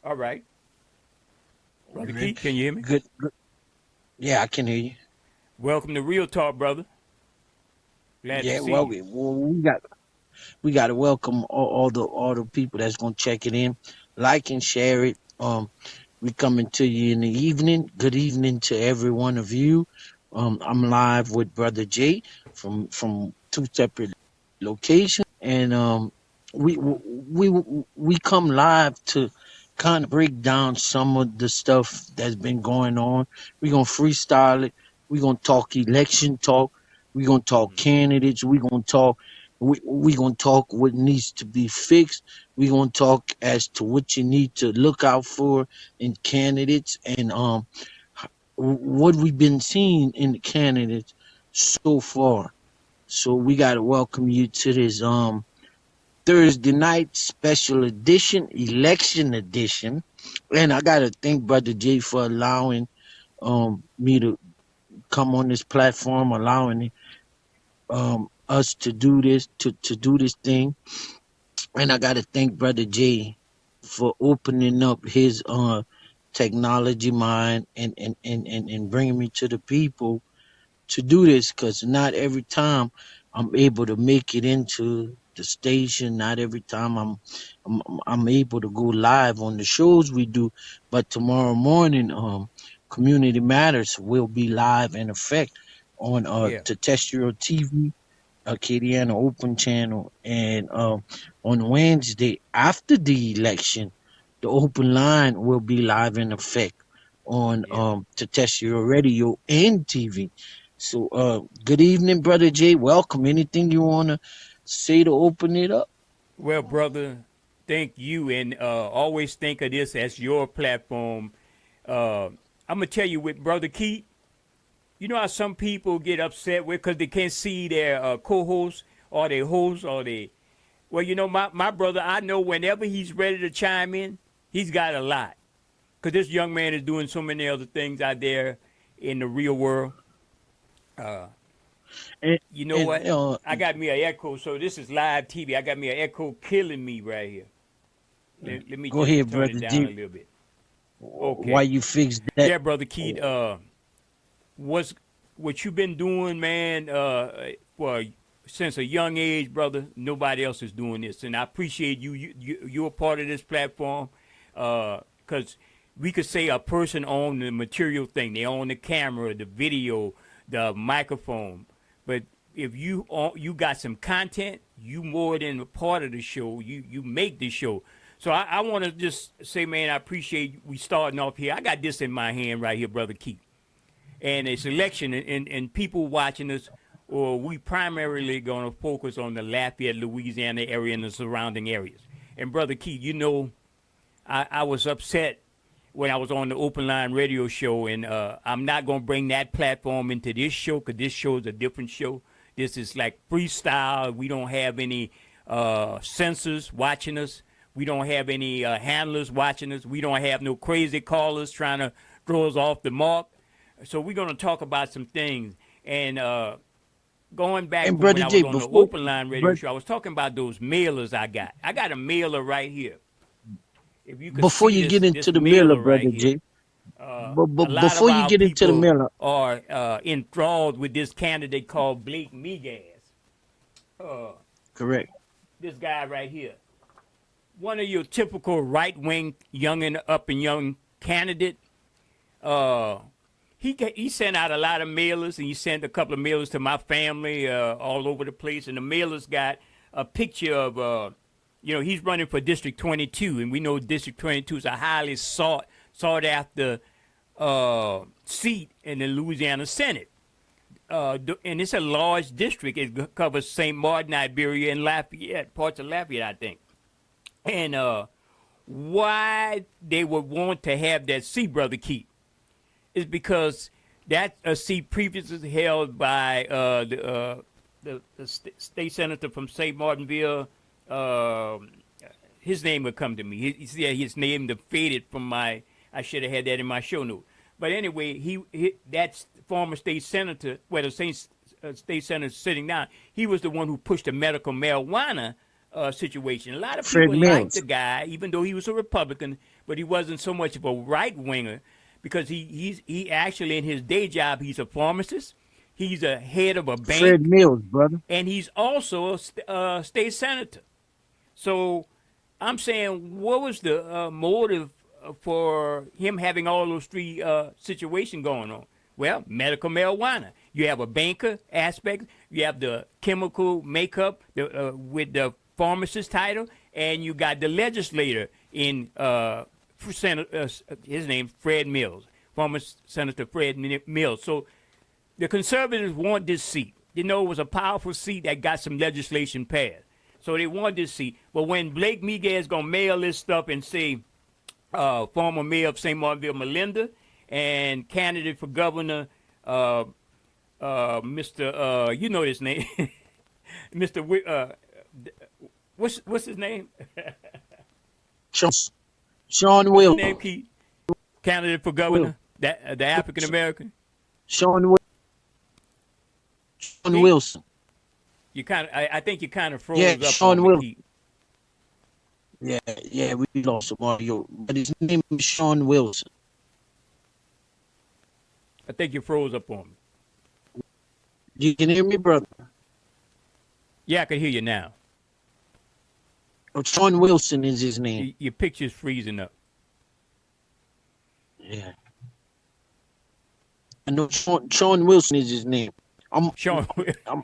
All right. All Brother right. Keith, can you hear me? Good. Yeah, I can hear you. Welcome to Real Talk, brother. Glad to Yeah, see well, you. we got to welcome all the people that's gonna check it in, like and share it. We coming to you in the evening. Good evening to every one of you. I'm live with Brother Jay from two separate locations, and we come live to kind of break down some of the stuff that's been going on. We're gonna freestyle it. We're gonna talk election talk. We're gonna talk candidates. We gonna talk what needs to be fixed. We're gonna talk as to what you need to look out for in candidates, and what we've been seeing in the candidates so far. So we gotta welcome you to this Thursday night special edition, election edition. And I gotta thank Brother Jay for allowing me to come on this platform, allowing us to do this thing. And I gotta thank Brother Jay for opening up his technology mind and bringing me to the people to do this, because not every time I'm able to make it into the station. Not every time I'm able to go live on the shows we do. But tomorrow morning, Community Matters will be live in effect on Yeah. Terrestrial TV, Acadiana Open Channel, and on Wednesday after the election, the open line will be live in effect on Yeah. Terrestrial Radio and TV. So, good evening, Brother Jay. Welcome. Anything you wanna say to open it up? Well, brother, thank you, and always think of this as your platform. I'm gonna tell you, with Brother Keith, you know how some people get upset with because they can't see their co-host or their host or they. Well, you know, my brother, I know whenever he's ready to chime in, he's got a lot. Because this young man is doing so many other things out there in the real world. Uh, And, you know and what? I got me an echo, so this is live TV. I got me an echo killing me right here. Let me go just ahead, turn it Brother down a Jay. little bit. Why Okay. you fix that? Yeah, brother Keith. What's what you been doing, man? For since a young age, brother. Nobody else is doing this, and I appreciate you. You're a part of this platform, because we could say a person own the material thing. They own the camera, the video, the microphone. But if you got some content, you more than a part of the show. You make the show. So I want to just say, man, I appreciate we starting off here. I got this in my hand right here, brother Keith, and it's election, and people watching us, or we primarily going to focus on the Lafayette, Louisiana area and the surrounding areas. And brother Keith, you know, I was upset when I was on the Open Line radio show, and I'm not going to bring that platform into this show because this show is a different show. This is like freestyle. We don't have any censors watching us. We don't have any handlers watching us. We don't have no crazy callers trying to throw us off the mark. So we're going to talk about some things. And going back And from when Brother I was Jay, on the before Open Line radio but show, I was talking about those mailers I got. I got a mailer right here. If you could before see you get this into the Miller, mailer right Brother here, Jay, a lot of before you our get into the people Miller, are enthralled with this candidate called Blake Miguez. Uh, correct. this guy right here, one of your typical right wing young and up and young candidate. Uh, he sent out a lot of mailers, and he sent a couple of mailers to my family all over the place. And the mailers got a picture of, he's running for District 22, and we know District 22 is a highly sought after seat in the Louisiana Senate. And it's a large district. It covers St. Martin, Iberia, and Lafayette, parts of Lafayette, I think. And why they would want to have that seat, Brother Keith, is because that a seat previously held by the state senator from St. Martinville. His name would come to me. His name faded from my. I should have had that in my show note. But anyway, that former state senator, well, the state senator sitting down, he was the one who pushed the medical marijuana situation. A lot of Fred people liked the Mills. guy, even though he was a Republican, but he wasn't so much of a right winger because he actually in his day job he's a pharmacist, he's a head of a Fred bank, Mills, brother. and he's also a state senator. So I'm saying, what was the motive for him having all those three situations going on? Well, medical marijuana. You have a banker aspect. You have the chemical makeup with the pharmacist title, and you got the legislator in his name Fred Mills, former Senator Fred Mills. So the conservatives want this seat. They know it was a powerful seat that got some legislation passed. So they want this seat. But when Blake Miguez gonna mail this stuff and say former mayor of St. Martinville, Melinda, and candidate for governor, Mr. You know his name, Mr. What's his name? Sean What's his name, Will. Keith? Candidate for Will. governor, that the African American. Sean Will. Sean Keith, Wilson. you kind of, I think you kind of froze Yeah, up Sean on me, Wilson. Keith. Yeah, we lost him audio. But his name is Sean Wilson. I think you froze up on me. You can hear me, brother? Yeah, I can hear you now. Oh, Sean Wilson is his name. Your picture's freezing up. Yeah. I know Sean Wilson is his name. Sean, I'm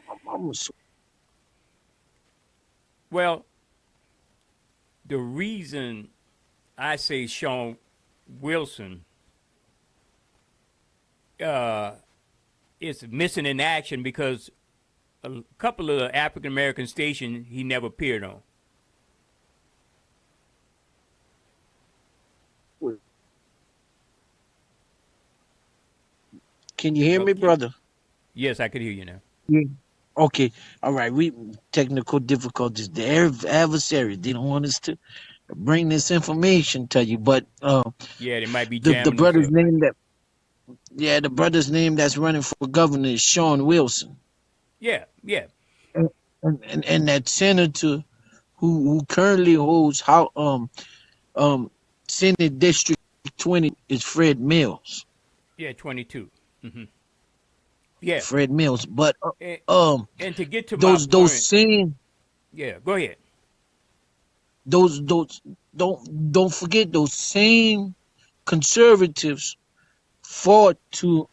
well, the reason I say Sean Wilson is missing in action because a couple of the African American stations he never appeared on. Can you hear me, Okay. brother? Yes, I could hear you now. Yeah. Okay. All right. We technical difficulties. The adversary, they don't want us to bring this information to you, but Yeah, they might be the jamming us brother's up. name the brother's name that's running for governor is Sean Wilson, Yeah, yeah. and that senator who currently holds um Senate District 20 is Fred Mills. Yeah, 22. hmm Yeah. Fred Mills, but And, um and to get to my those point, same yeah, go ahead. those don't forget those same conservatives fought to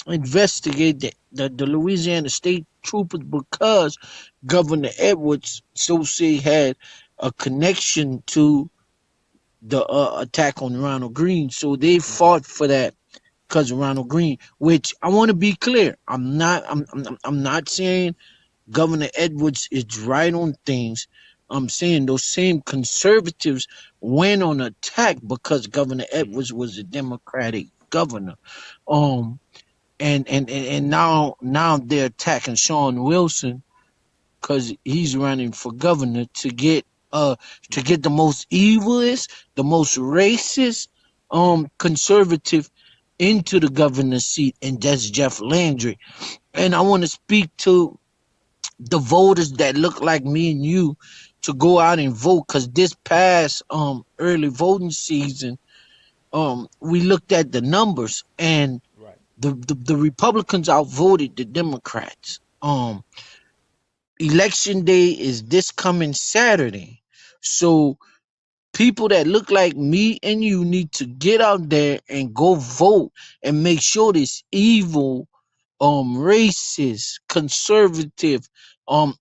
investigate the Louisiana state troopers because Governor Edwards so say had a connection to the attack on Ronald Green, so they fought for that because of Ronald Green. Which I want to be clear, I'm not saying Governor Edwards is right on things. I'm saying those same conservatives went on attack because Governor Edwards was a Democratic governor. Um and now they're attacking Sean Wilson because he's running for governor to get the most evilest, the most racist conservative into the governor's seat, and that's Jeff Landry. And I want to speak to the voters that look like me and you to go out and vote, because this past early voting season, we looked at the numbers, and Right. the Republicans outvoted the Democrats. Election day is this coming Saturday, so people that look like me and you need to get out there and go vote and make sure this evil racist conservative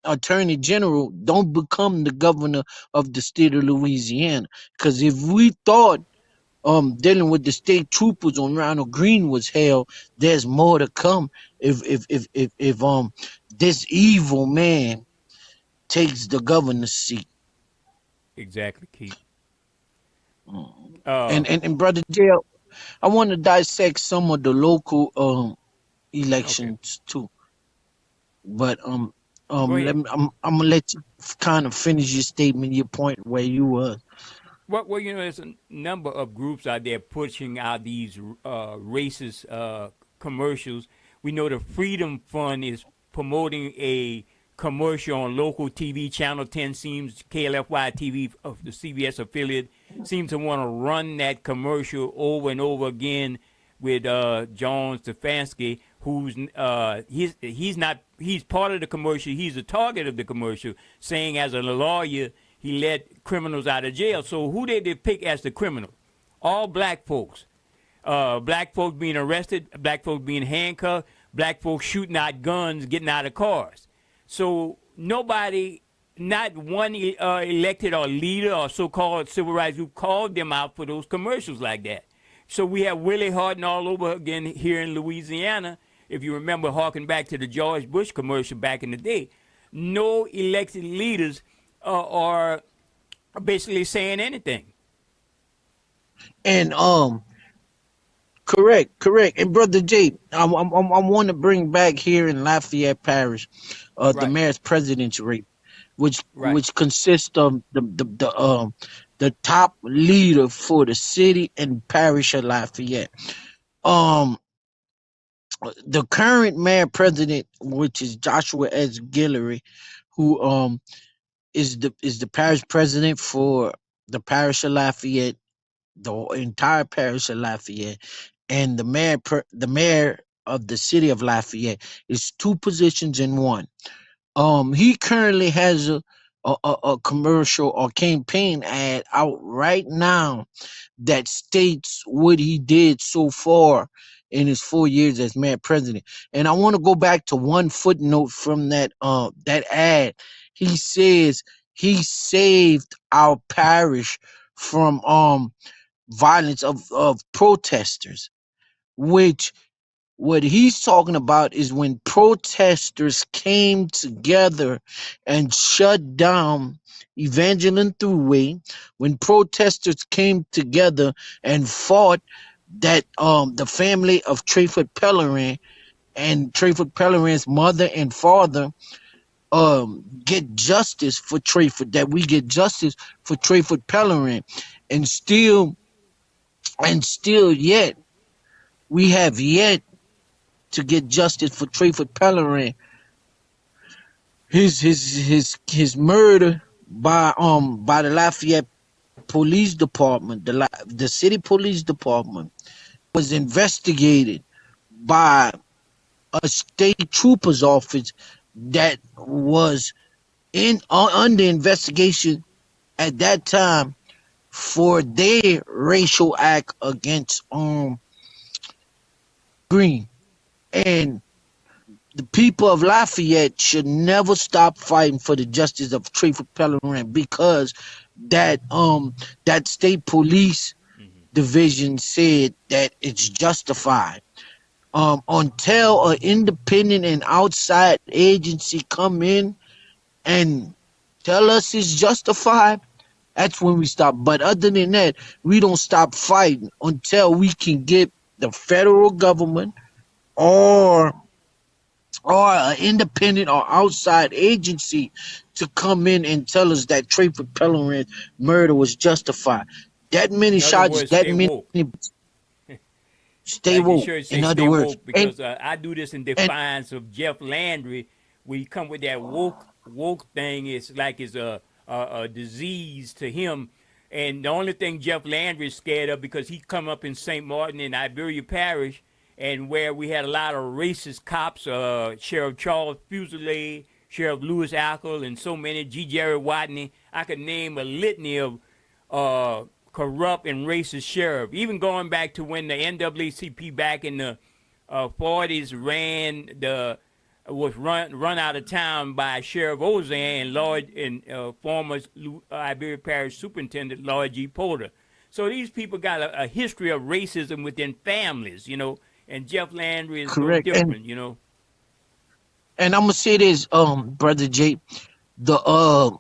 attorney general don't become the governor of the state of Louisiana. Because if we thought dealing with the state troopers on Ronald Green was hell, there's more to come if this evil man takes the governor's seat. Exactly, Keith. And brother Jail, I want to dissect some of the local Okay. elections too. But Go ahead. I'm gonna let you kind of finish your statement, your point where you were. Well, there's a number of groups out there pushing out these racist commercials. We know the Freedom Fund is promoting a commercial on local TV. Channel 10 seems, KLFY TV of the CBS affiliate, seems to want to run that commercial over and over again with John Stefanski, who's he's part of the commercial. He's the target of the commercial, saying as a lawyer he let criminals out of jail. So who did they pick as the criminal? All black folks. Black folks being arrested, black folks being handcuffed, black folks shooting out guns, getting out of cars. So nobody, not one elected or leader or so-called civil rights group called them out for those commercials like that. So we have Willie Horton all over again here in Louisiana. If you remember, harking back to the George Bush commercial back in the day, no elected leaders are basically saying anything. And correct. And Brother Jay, I want to bring back here in Lafayette Parish, the Right. mayor's president's race, which Right. consists of the top leader for the city and parish of Lafayette. The current mayor president, which is Joshua S. Guillory, who is the parish president for the parish of Lafayette, the entire parish of Lafayette, and the mayor of the city of Lafayette is two positions in one. He currently has a commercial or campaign ad out right now that states what he did so far in his 4 years as mayor president. And I want to go back to one footnote from that ad. He says he saved our parish from violence of protesters, which what he's talking about is when protesters came together and shut down Evangeline Thruway, when protesters came together and fought that the family of Trayford Pellerin and Trayford Pellerin's mother and father get justice for Trayford, that we get justice for Trayford Pellerin, and still yet we have yet to get justice for Trayford Pellerin. His murder by the Lafayette Police Department, the city police department, was investigated by a state trooper's office that was under investigation at that time for their racial act against Green. And the people of Lafayette should never stop fighting for the justice of Trayford Pellerin, because that state police division said that it's justified. Until an independent and outside agency come in and tell us it's justified, that's when we stop. But other than that, we don't stop fighting until we can get the federal government or an independent or outside agency to come in and tell us that Trayford Pellerin's murder was justified. That many In other shots, words, that stay many woke. stay Like you woke. should say, In other stay words, woke, because I do this in defiance of Jeff Landry. We come with that woke thing. It's like it's a disease to him. And the only thing Jeff Landry is scared of, because he come up in St. Martin in Iberia Parish, and where we had a lot of racist cops, Sheriff Charles Fusilier, Sheriff Lewis Ackle, and so many, G. Jerry Watney. I could name a litany of corrupt and racist sheriff. Even going back to when the NAACP back in the 40s was run out of town by Sheriff Ozan and Lloyd and former Iberia Parish Superintendent Lloyd G. Porter. So these people got a history of racism within families, and Jeff Landry is correct. no different, And I'm gonna say this, Brother Jay, the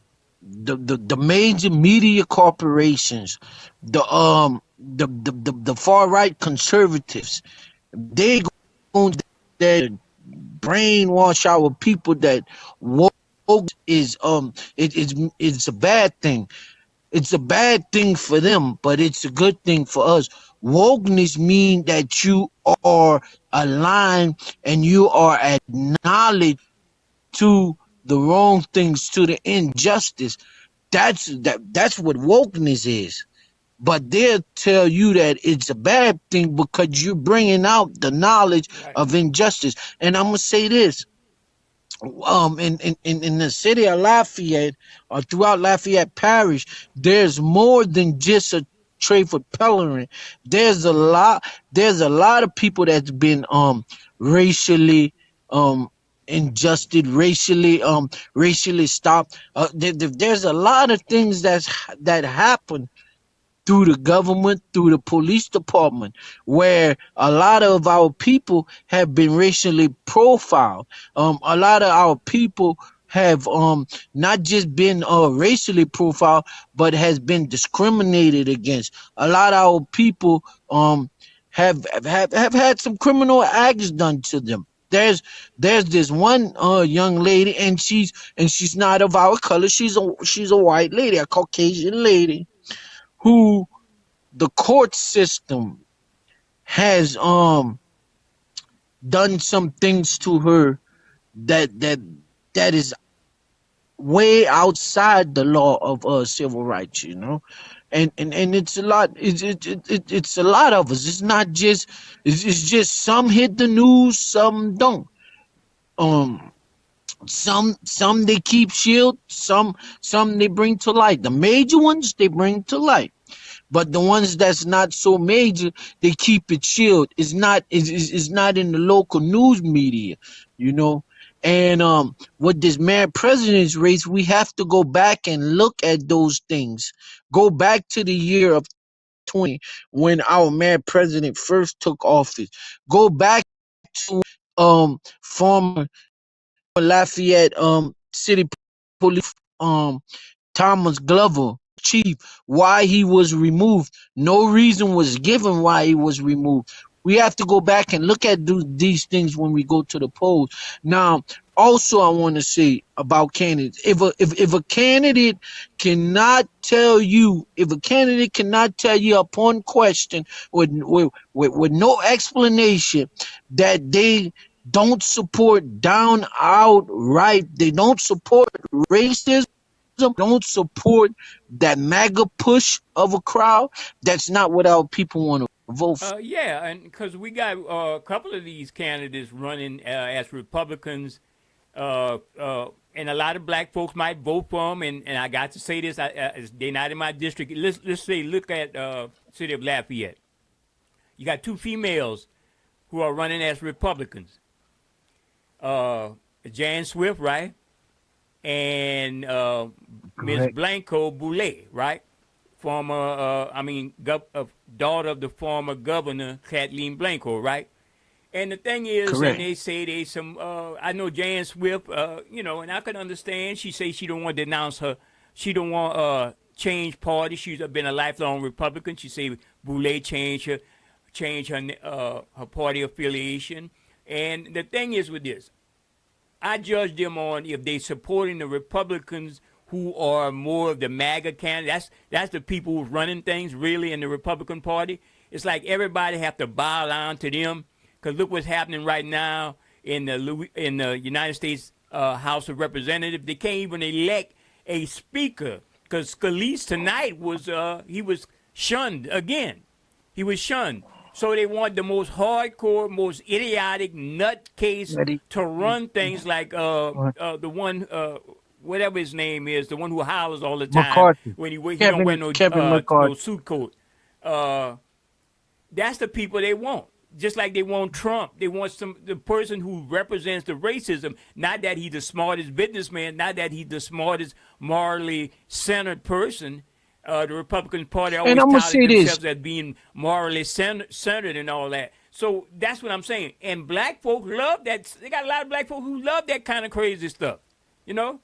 major media corporations, the far right conservatives, they going to brainwash our people that woke is it's a bad thing. It's a bad thing for them, but it's a good thing for us. Wokeness means that you are aligned and you are acknowledged to the wrong things, to the injustice. That's what wokeness is. But they'll tell you that it's a bad thing because you're bringing out the knowledge Right. of injustice. And I'm gonna say this: in the city of Lafayette or throughout Lafayette Parish, there's more than just a Trayford Pellerin. There's a lot. There's a lot of people that's been racially injusted, racially stopped. There's a lot of things that happen through the government, through the police department, where a lot of our people have been racially profiled. A lot of our people have not just been racially profiled, but has been discriminated against. A lot of our people have had some criminal acts done to them. There's this one young lady, and she's not of our color. She's a white lady, a Caucasian lady, who the court system has done some things to her that is way outside the law of civil rights, and it's a lot. It's a lot of us. It's not just. It's just some hit the news, some don't. Um, some they keep shield, some they bring to light. The major ones they bring to light. But the ones that's not so major, they keep it chilled. It's not in the local news media, you know. And with this mayor president's race, we have to go back and look at those things. Go back to the year of 20 when our mayor president first took office. Go back to former Lafayette city police Thomas Glover, chief, why he was removed. No reason was given why he was removed. We have to go back and look at these things when we go to the polls. Now, also, I want to say about candidates. If a candidate cannot tell you, upon question with no explanation that they don't support down outright, they don't support racism, don't support that MAGA push of a crowd, that's not what our people want to vote for. Yeah, and because we got a couple of these candidates running as Republicans, and a lot of black folks might vote for them. And I got to say this: they're not in my district. Let's say, look at city of Lafayette. You got two females who are running as Republicans. Jan Swift, right? And Ms. Correct. Blanco Boulay, right? Former, daughter of the former governor, Kathleen Blanco, right? And the thing is, Correct. and they say they some, I know Jan Swift, and I can understand. She say she don't want to denounce her, she don't want change party. She's been a lifelong Republican. She say Boulay change her party affiliation. And the thing is with this, I judge them on if they supporting the Republicans who are more of the MAGA candidates. That's the people who's running things really in the Republican Party. It's like everybody have to bow down to them. Because look what's happening right now in the United States House of Representatives. They can't even elect a speaker because Scalise tonight he was shunned again. He was shunned. So they want the most hardcore, most idiotic nutcase Ready? to run things like the one, whatever his name is, the one who howls all the time McCarthy. when he don't wear Kevin no McCarthy. suit coat. That's the people they want. Just like they want Trump, they want the person who represents the racism. Not that he's the smartest businessman, not that he's the smartest morally centered person. The Republican Party always And I'm gonna touted say this. themselves as being morally centered and all that. So that's what I'm saying. And black folk love that. They got a lot of black folk who love that kind of crazy stuff. You know?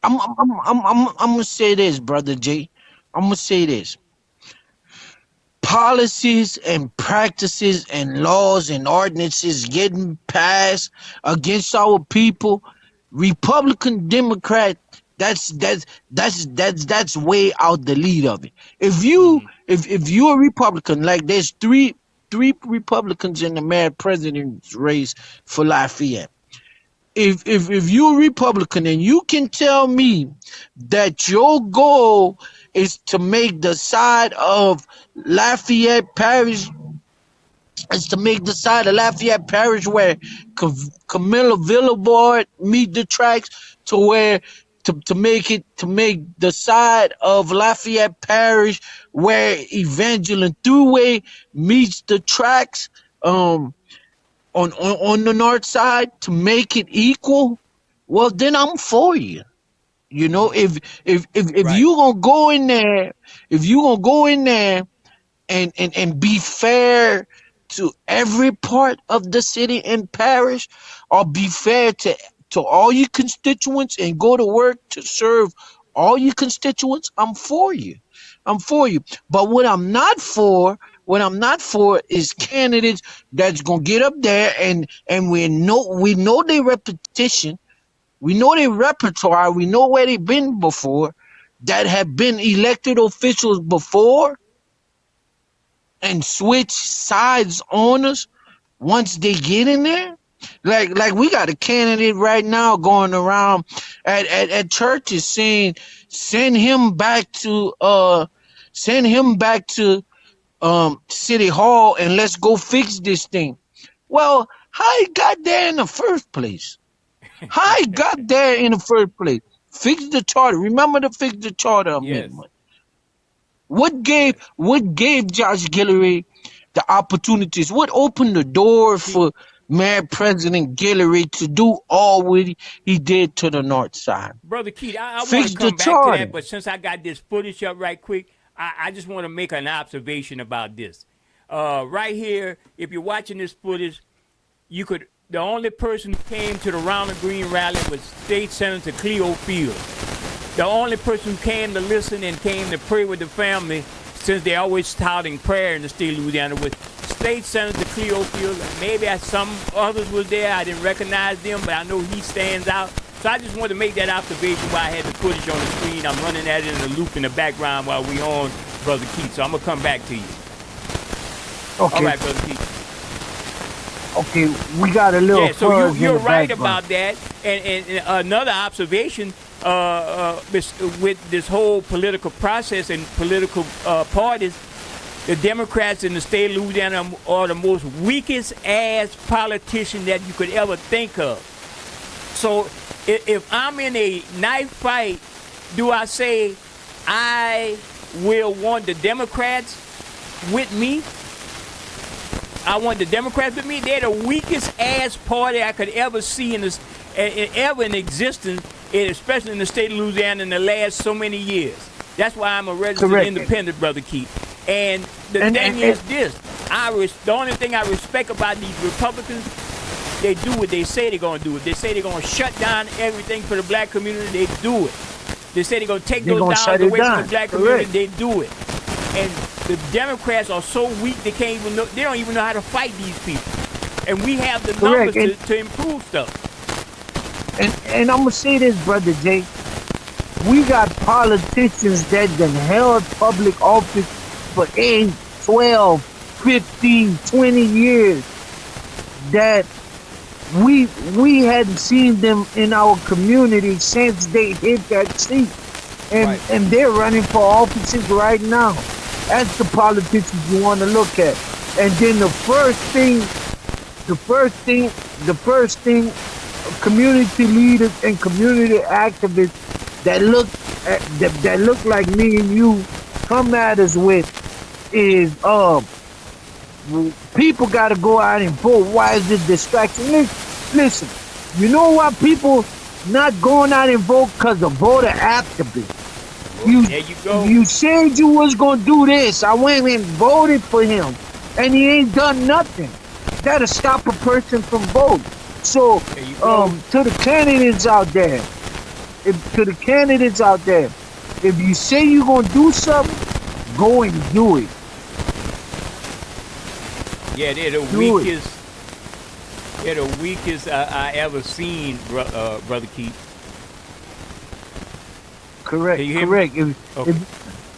I'm gonna say this, brother J. I'm gonna say this. Policies and practices and laws and ordinances getting passed against our people, Republican, Democrat, that's way out the lead of it. If you're a Republican, like there's three Republicans in the mayor president's race for Lafayette. if you're a Republican and you can tell me that your goal is to make the side of Lafayette Parish is to make the side of Lafayette Parish where Camilla Boulevard meet the tracks to where to make the side of Lafayette Parish where Evangeline Thruway meets the tracks on the north side to make it equal, well then I'm for you. You know, if Right. you gonna go in there, if you gonna go in there and be fair to every part of the city and parish, or be fair to all your constituents and go to work to serve all your constituents, I'm for you. I'm for you. But what I'm not for is candidates that's gonna get up there and we know their repetition, we know their repertoire, we know where they've been before, that have been elected officials before and switch sides on us once they get in there. Like we got a candidate right now going around at churches saying send him back to City Hall and let's go fix this thing. Well, how he got there in the first place? How he got there in the first place? Fix the charter. Remember to fix the charter Yes. amendment. What gave Josh Guillory the opportunities? What opened the door See, for Mayor President Guillory to do all what he did to the north side? Brother Keith, I want to Fix the come back to charter. that, but since I got this footage up right quick, I just want to make an observation about this. Right here, if you're watching this footage, the only person who came to the Ronald Green rally was State Senator Cleo Fields. The only person who came to listen and came to pray with the family, since they always touting prayer in the state of Louisiana, was State Senator Cleo Fields. Maybe some others was there. I didn't recognize them, but I know he stands out. So I just wanted to make that observation while I had the footage on the screen. I'm running that in a loop in the background while we on, Brother Keith. So I'm going to come back to you. All Okay, right, Brother Keith. okay, we got a little Yeah, so fuzz in you're the right background. about that. And another observation with this whole political process and political parties, the Democrats in the state of Louisiana are the most weakest ass politician that you could ever think of. So if I'm in a knife fight, do I say I will want the Democrats with me? I want the Democrats with me. They're the weakest ass party I could ever see ever in existence, especially in the state of Louisiana in the last so many years. That's why I'm a registered Correct. independent, Brother Keith. And the And thing and, is and this: the only thing I respect about these Republicans, they do what they say they're gonna do. If they say they're gonna shut down everything for the black community, they do it. They say they're gonna take they're those gonna dollars shut it away from the down. black community, Correct. they do it. And the Democrats are so weak they can't even know, they don't even know how to fight these people. And we have the numbers Correct. to improve stuff. And I'm gonna say this, brother Jay. We got politicians that done held public office for 8, 12, 15, 20 years that we hadn't seen them in our community since they hit that seat. Right. And they're running for offices right now. That's the politicians you want to look at. And then the first thing, community leaders and community activists that look like me and you come at us with is people got to go out and vote. Why is it distraction? Listen, you know why people not going out and vote? Because the voter activist. There you go. You said you was gonna do this. I went and voted for him, and he ain't done nothing. That'll stop a person from voting. So, There you go. to the candidates out there, if you say you're gonna do something, go and do it. Yeah, they're the Do it. weakest. They're the weakest I ever seen, Brother Keith. Correct. Can you hear me? Correct. Okay.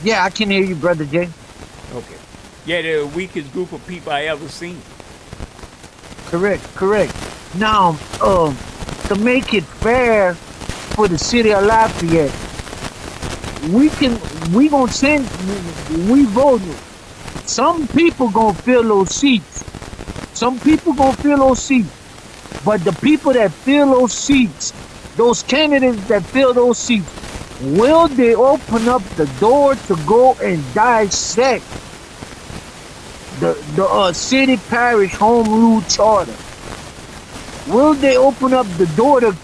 Yeah, I can hear you, brother Jay. Okay. Yeah, they're the weakest group of people I ever seen. Correct. Now, to make it fair for the city of Lafayette, we gonna send, we voting. Some people gonna fill those seats. Some people gonna fill those seats. But the people that fill those seats, those candidates that fill those seats, will they open up the door to go and dissect the city parish home rule charter? Will they open up the door to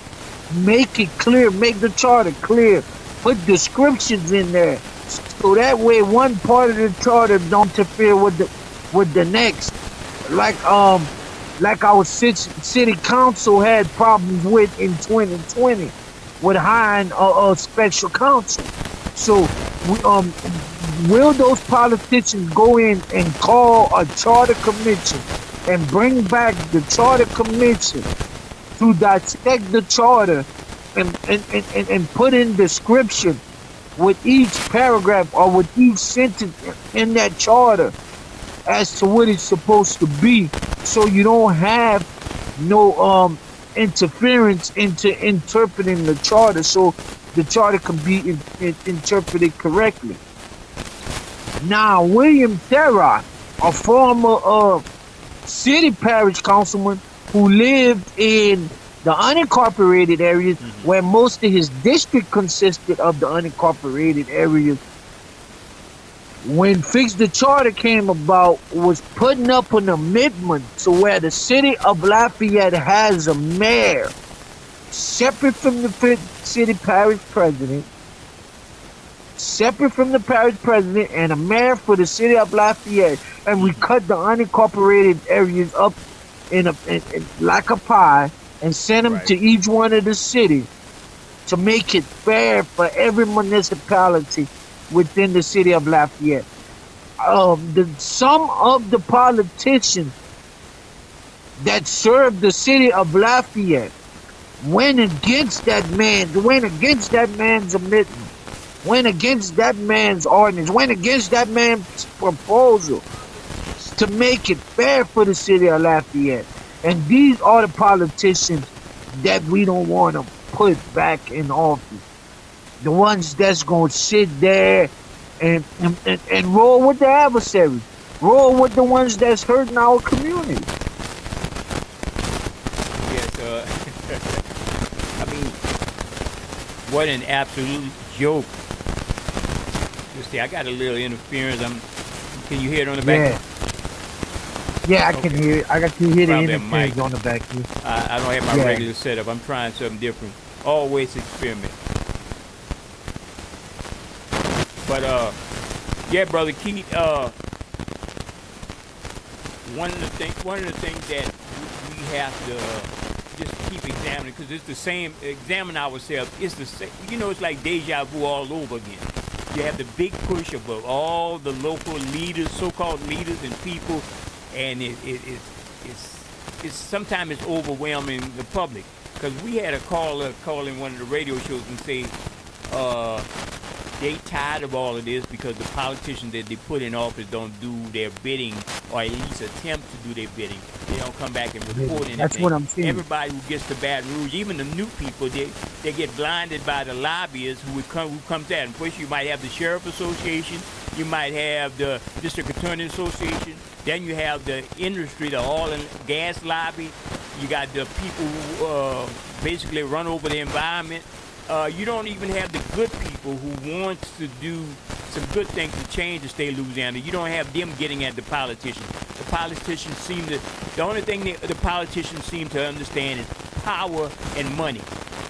make it clear, make the charter clear, put descriptions in there, so that way one part of the charter don't interfere with the next, like our city council had problems with in 2020 with hiring a special counsel. So will those politicians go in and call a charter commission and bring back the charter commission to dissect the charter and put in description with each paragraph or with each sentence in that charter as to what it's supposed to be, so you don't have no interference into interpreting the charter, so the charter can be interpreted correctly. Now, William Terra, a former city parish councilman who lived in the unincorporated areas, where most of his district consisted of the unincorporated areas, when Fix the Charter came about, was putting up an amendment to where the city of Lafayette has a mayor separate from the city parish president, and a mayor for the city of Lafayette, and we cut the unincorporated areas up in like a pie and send them to each one of the cities to make it fair for every municipality within the city of Lafayette. Some of the politicians that served the city of Lafayette went against that man's amendment, went against that man's ordinance, went against that man's proposal to make it fair for the city of Lafayette. And these are the politicians that we don't want to put back in office. The ones that's going to sit there and roll with the adversaries. Roll with the ones that's hurting our community. Yes, I mean, what an absolute joke. You see, I got a little interference. Can you hear it on the back? Yeah, I can hear it. I got to hear the interference on the back here. I don't have my regular setup. I'm trying something different. Always experiment. But yeah, brother Keith. One of the things that we have to just keep examining, because it's the same. Examine ourselves. It's the same. You know, it's like deja vu all over again. You have the big push of all the local leaders, so-called leaders, and people, and it's sometimes it's overwhelming the public. Because we had a caller call in one of the radio shows and say they tired of all of this because the politicians that they put in office don't do their bidding, or at least attempt to do their bidding. They don't come back and report anything. That's what I'm saying. Everybody who gets the bad rules, even the new people, they get blinded by the lobbyists who comes at them. First, you might have the Sheriff Association, you might have the District Attorney Association, then you have the industry, the oil and gas lobby. You got the people who basically run over the environment. You don't even have the good people who want to do some good things to change the state of Louisiana. You don't have them getting at the politicians. The only thing the politicians seem to understand is power and money.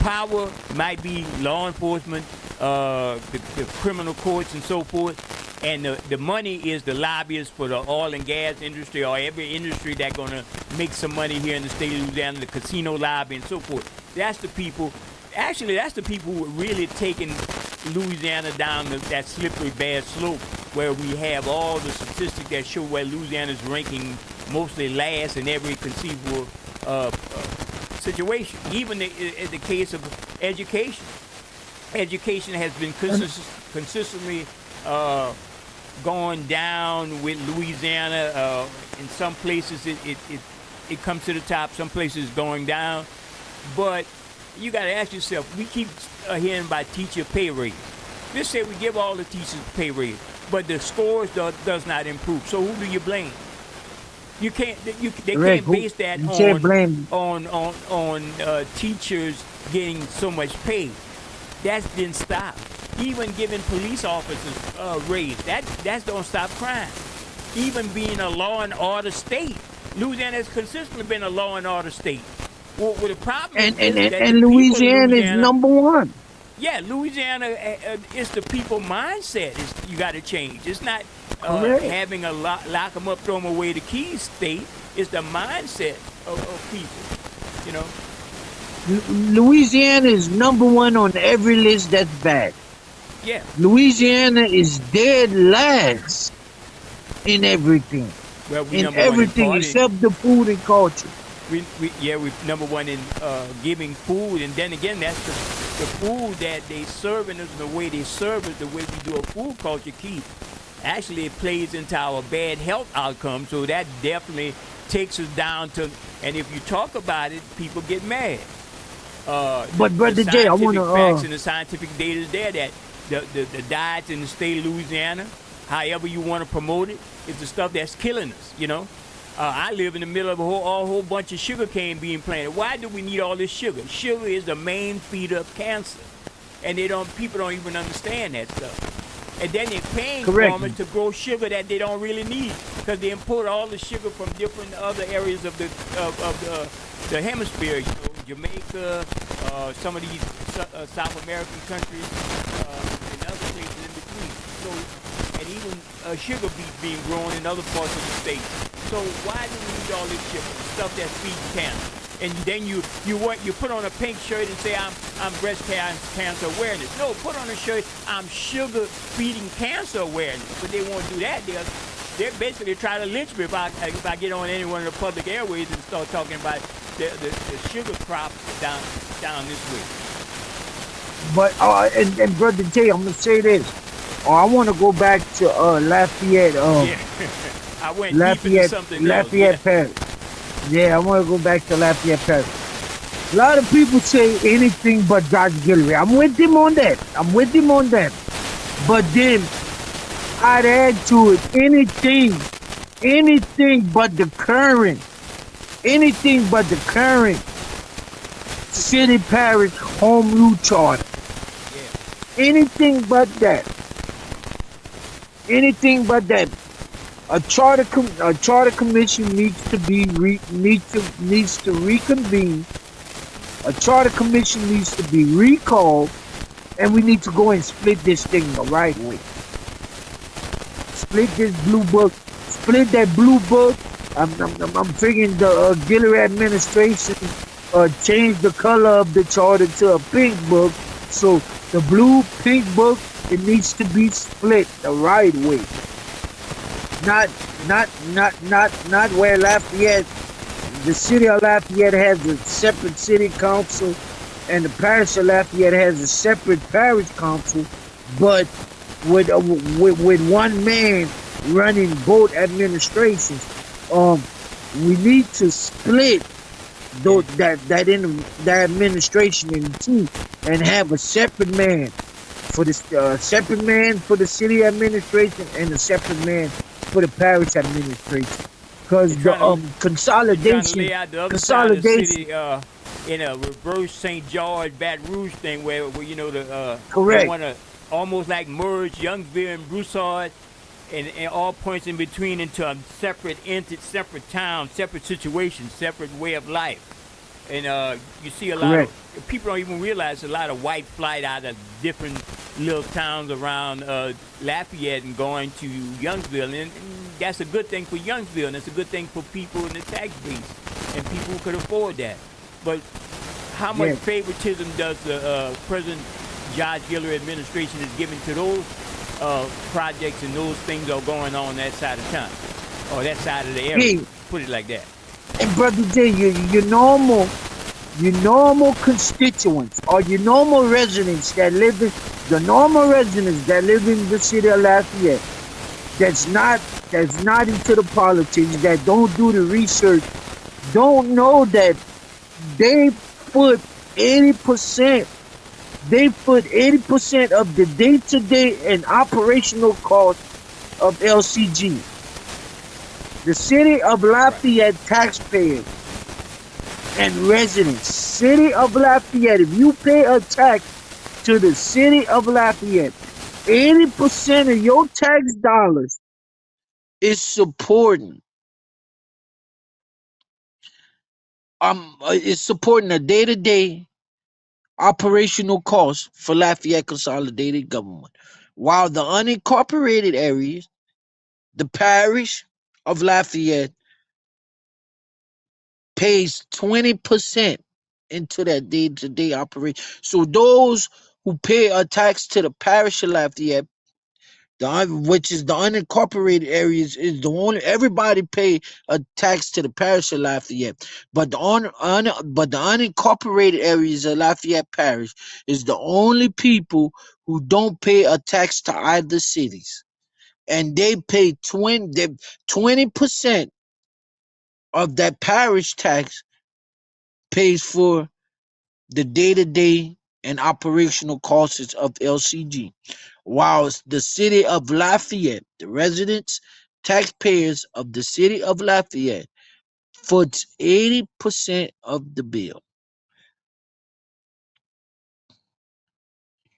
Power might be law enforcement, the criminal courts and so forth. And the money is the lobbyists for the oil and gas industry, or every industry that's going to make some money here in the state of Louisiana, the casino lobby and so forth. That's the people. Actually, that's the people who are really taking Louisiana down that slippery bad slope, where we have all the statistics that show where Louisiana is ranking mostly last in every conceivable situation. Even in the case of education. Education has been consistently going down with Louisiana. In some places it comes to the top, some places going down. But You got to ask yourself. We keep hearing about teacher pay raise. Let's say we give all the teachers pay raise, but the scores does not improve. So who do you blame? You can't. They Correct. can't base that You can't blame. on teachers getting so much pay. That didn't stop. Even giving police officers raise, that don't stop crime. Even being a law and order state, Louisiana has consistently been a law and order state. Well, the problem And is that the and people of Louisiana is number one. yeah, Louisiana, it's the people mindset you got to change. It's not Correct. having a lock them up, throw them away the keys state. It's the mindset of people, you know. Louisiana is number one on every list that's bad. Yeah, Louisiana is dead last in everything. well, we In number one in everything party. except the food and culture. We're number one in giving food, and then again, that's the food that they serving us, the way they serve us, the way we do a food culture key. Actually, it plays into our bad health outcomes, so that definitely takes us down to. And if you talk about it, people get mad. But Brother Jay, I want scientific facts to. and the scientific data is there that the diets in the state of Louisiana, however you want to promote it, is the stuff that's killing us. You know. I live in the middle of a whole bunch of sugar cane being planted. Why do we need all this sugar? Sugar is the main feeder of cancer, and people don't even understand that stuff. And then they're paying Correct. farmers to grow sugar that they don't really need because they import all the sugar from different other areas of the hemisphere. You know, Jamaica, some of these South American countries, and other places in between. So, and even sugar beet being grown in other parts of the state. So why do we need all this sugar? Stuff that feeds cancer. And then you put on a pink shirt and say I'm breast cancer awareness. No, put on a shirt I'm sugar feeding cancer awareness. But they won't do that. They're basically trying to lynch me if I get on any one of the public airways and start talking about the sugar crop down this way. But and Brother Jay, I'm gonna say this. I want to go back to Lafayette. Yeah. I went deep into something Lafayette else. Parish. Yeah, I want to go back to Lafayette Parish. A lot of people say anything but George Guillory. I'm with him on that. But then I'd add to it anything but the current city parish home rule charter. Yeah. Anything but that. A charter commission needs to reconvene. A charter commission needs to be recalled, and we need to go and split this thing the right way. Split this blue book. Split that blue book. I'm figuring the Guillory administration changed the color of the charter to a pink book. So the blue pink book, it needs to be split the right way. Not where Lafayette, the city of Lafayette has a separate city council, and the parish of Lafayette has a separate parish council, but with one man running both administrations. We need to split that administration in two and have a separate man for the city administration and a separate man for the parish administration. Because the consolidation, lay out the other side of the city in a reverse St. George, Baton Rouge thing where you know Correct. they want to almost like merge Youngsville and Broussard and all points in between into a separate entity, separate town, separate situation, separate way of life. And you see a lot Correct. of people don't even realize a lot of white flight out of different little towns around Lafayette and going to Youngsville, and that's a good thing for Youngsville, and it's a good thing for people in the tax base and people who could afford that. But how much Yeah. favoritism does the President George Guillory administration is giving to those projects and those things are going on that side of town or that side of the area? Hey. Put it like that. And Brother Jay, your normal constituents or your normal residents that live in the city of Lafayette, that's not into the politics, that don't do the research, don't know that they put 80%. They put 80% of the day-to-day and operational costs of LCG. The city of Right. Lafayette taxpayers and residents. City of Lafayette. If you pay a tax to the city of Lafayette, 80% of your tax dollars is supporting is supporting the day-to-day operational costs for Lafayette Consolidated Government. While the unincorporated areas, the parish of Lafayette pays 20% into that day-to-day operation. So those who pay a tax to the parish of Lafayette, which is the unincorporated areas, is the only everybody pay a tax to the parish of Lafayette. But but the unincorporated areas of Lafayette Parish is the only people who don't pay a tax to either cities. And they pay 20% of that parish tax pays for the day-to-day and operational costs of LCG, whilst the city of Lafayette, the residents, taxpayers of the city of Lafayette, foots 80% of the bill.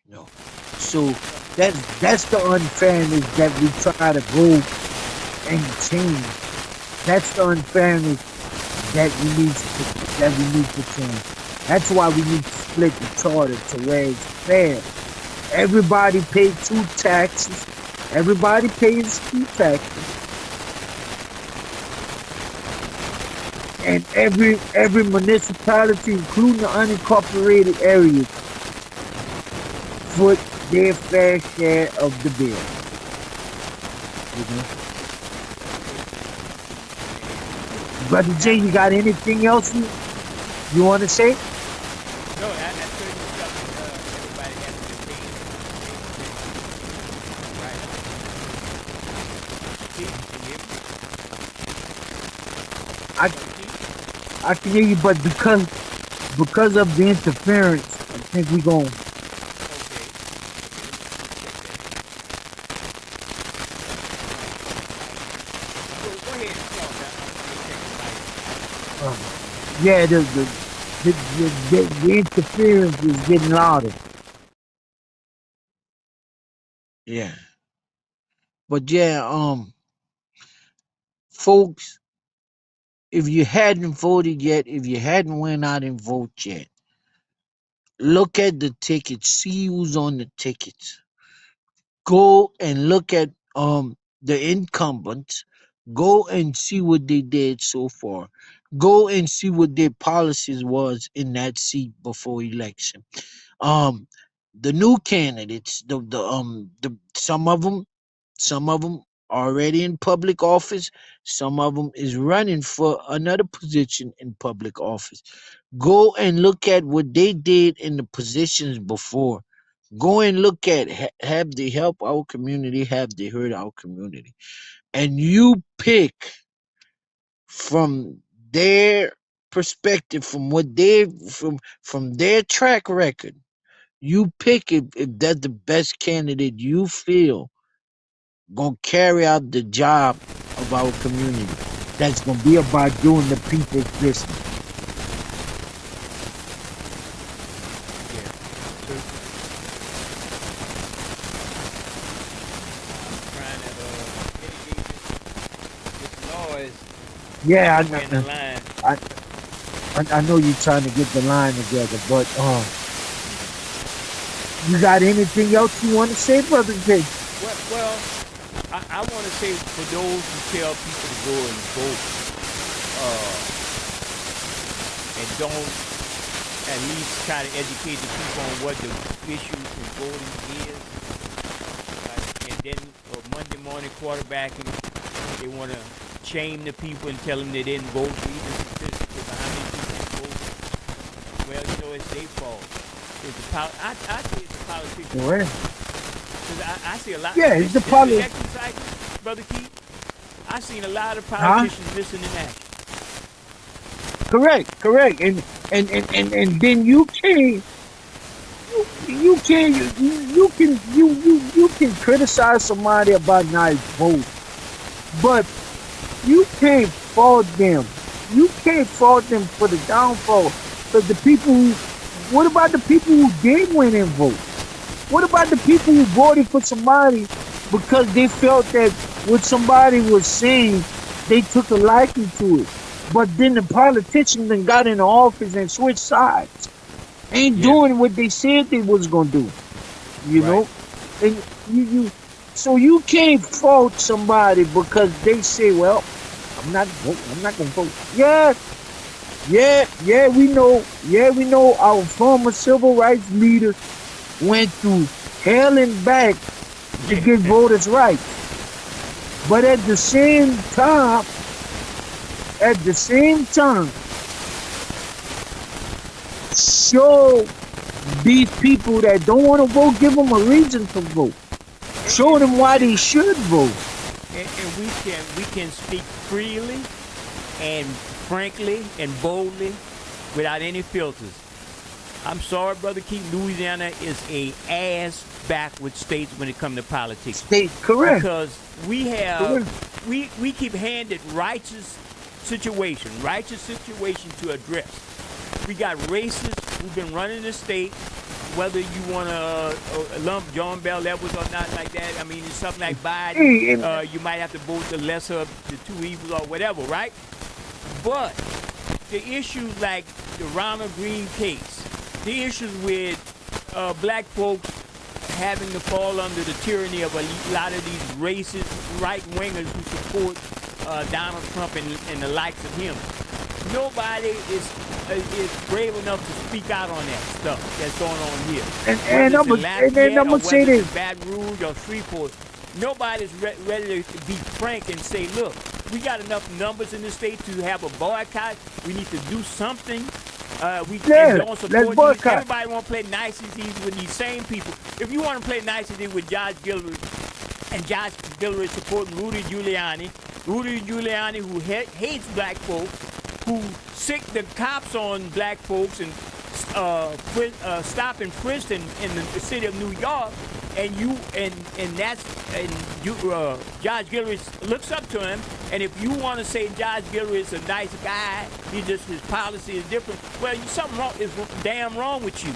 You know, so that's the unfairness that we try to go and change. That's the unfairness that we need to change. That's why we need to split the charter to where it's fair. Everybody pays two taxes. Everybody pays two taxes, and every municipality, including the unincorporated areas, foot their fair share of the bill. You know? Brother Jay, you got anything else you want to say? No, that's certainly something everybody has to think. Right. Keith, can you I hear me? I can hear you, but because of the interference, I think we going. Okay. Go ahead and talk. Um, yeah, the interference is getting louder. Yeah, but yeah, folks, if you hadn't voted yet, if you hadn't went out and vote yet, look at the tickets, see who's on the tickets. Go and look at the incumbents. Go and see what they did so far. Go and see what their policies was in that seat before election. Um, the new candidates, the some of them already in public office. Some of them is running for another position in public office. Go and look at what they did in the positions before. Go and look at have they helped our community, have they hurt our community, and you pick from their perspective, from what they from their track record. You pick if that's the best candidate you feel gonna carry out the job of our community. That's gonna be about doing the people's business. Yeah. So trying to mitigate this noise Yeah, somewhere in the line. I, I know you're trying to get the line together, but you got anything else you want to say, brother J? Well, I want to say for those who tell people to go and vote, uh, and don't at least try to educate the people on what the issues in voting is, and then Monday morning quarterbacking, they want to shame the people and tell them they didn't vote, even statistics of how many people voted. Well, it's their fault. I say it's the politicians' Well, fault. Because I see a lot. yeah, it's the This probably. election cycle, Brother Keith, I seen a lot of Huh? politicians missing in action. correct. And then you can criticize somebody about not voting, but you can't fault them. You can't fault them for the downfall. Because what about the people who did win and vote? What about the people who voted for somebody because they felt that what somebody was saying, they took a liking to it. But then the politicians then got in office and switched sides. Ain't Yeah. doing what they said they was gonna do. You Right. know? And so you can't fault somebody because they say, well, I'm not gonna vote. We know our former civil rights leaders went through hell and back to get voters' rights. But at the same time, show these people that don't want to vote, give them a reason to vote. Show them why they should vote. And we can speak freely and frankly and boldly without any filters. I'm sorry, Brother Keith, Louisiana is a ass backward state when it comes to politics. State correct. Because we keep handed righteous situation to address. We got racists who've been running the state, whether you want to lump John Bell Edwards or not like that. I mean, it's something like Biden. You might have to vote the lesser of the two evils or whatever, right? But the issues like the Ronald Green case, the issues with black folks having to fall under the tyranny of a lot of these racist right-wingers who support Donald Trump and the likes of him. Nobody is brave enough to speak out on that stuff that's going on here. And I'm gonna say this: Baton Rouge or Shreveport, nobody's ready to be frank and say, "Look, we got enough numbers in the state to have a boycott. We need to do something." let's boycott. Everybody want to play niceties with these same people. If you want to play niceties with Josh Gilroy and Josh Gilroy supporting Rudy Giuliani who hates black folks, who sick the cops on black folks and stop and frisk in the city of New York, and Josh Gilroy looks up to him, and if you want to say Josh Gilroy is a nice guy, his policy is different, well, something wrong is damn wrong with you.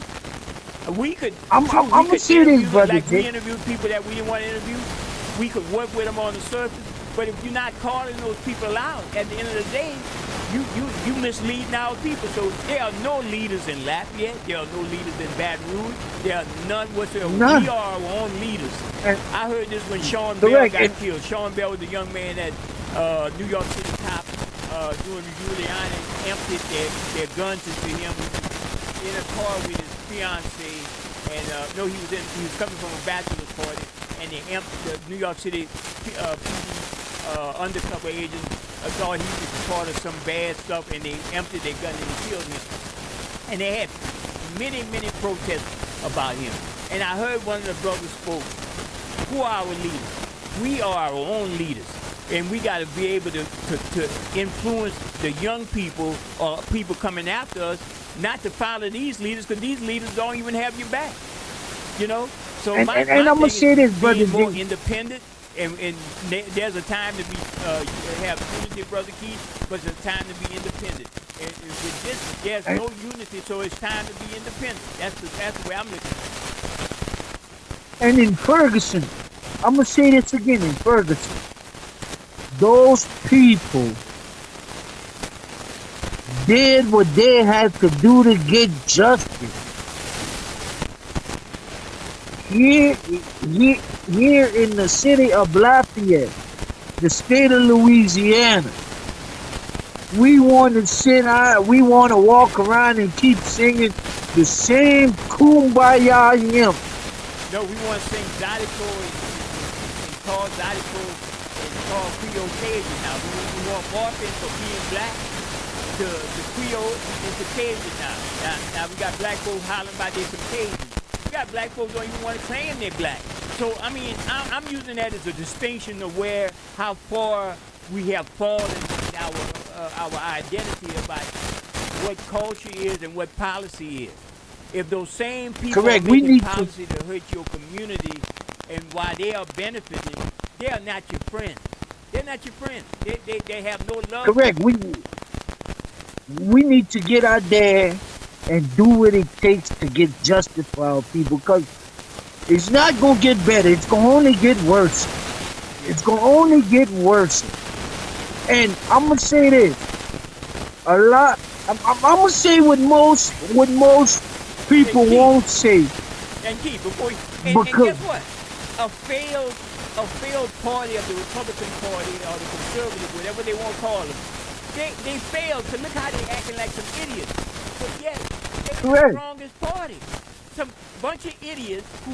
We could interview people that we didn't want to interview. We could work with them on the surface, but if you're not calling those people out, at the end of the day, you misleading our people. So there are no leaders in Lafayette. There are no leaders in Baton Rouge. There are none whatsoever. None. We are our own leaders. And I heard this when Sean Bell got killed. Sean Bell was the young man that New York City cops doing the Giuliani emptied their guns into him in a car with his fiance. And he was coming from a bachelor's party, and the New York City undercover agents thought he was part of some bad stuff, and they emptied their gun and killed him. And they had many protests about him. And I heard one of the brothers spoke. Who are our leaders? We are our own leaders. And we got to be able to influence the young people or people coming after us not to follow these leaders, because these leaders don't even have your back. You know? So and my I'm gonna say this, brother. being more independent. And there's a time to be have unity, Brother Keith, but there's a time to be independent. And with this, there's no unity, so it's time to be independent. That's the way I'm looking at it. And in Ferguson, I'm gonna say this again. In Ferguson, those people did what they had to do to get justice. Here in the city of Lafayette, the state of Louisiana, we want to walk around and keep singing the same kumbaya hymn. No, we want to sing Zydeco and call Zydeco and call Creole Cajun now. We want morphing for being black to Creole into Cajun now. Now we got black folks hollering about their some Cajun. We got black folks don't even want to claim they're black. So, I mean, I'm using that as a distinction of how far we have fallen in our identity about what culture is and what policy is. If those same people Correct. are We making need to. policy to hurt your community, and while they are benefiting, they are not your friends. They're not your friends. They have no love for Correct. you. We need to get out there and do what it takes to get justice for our people, because it's not gonna get better. It's gonna only get worse. It's gonna only get worse. And I'm gonna say this: a lot. I'm gonna say what most people And Keith, won't say, and Keith, before you, and because guess what? A failed party of the Republican Party or the Conservative, whatever they want to call them, they failed. So look how they acting like some idiots. But yet they're the correct, strongest party. Some bunch of idiots who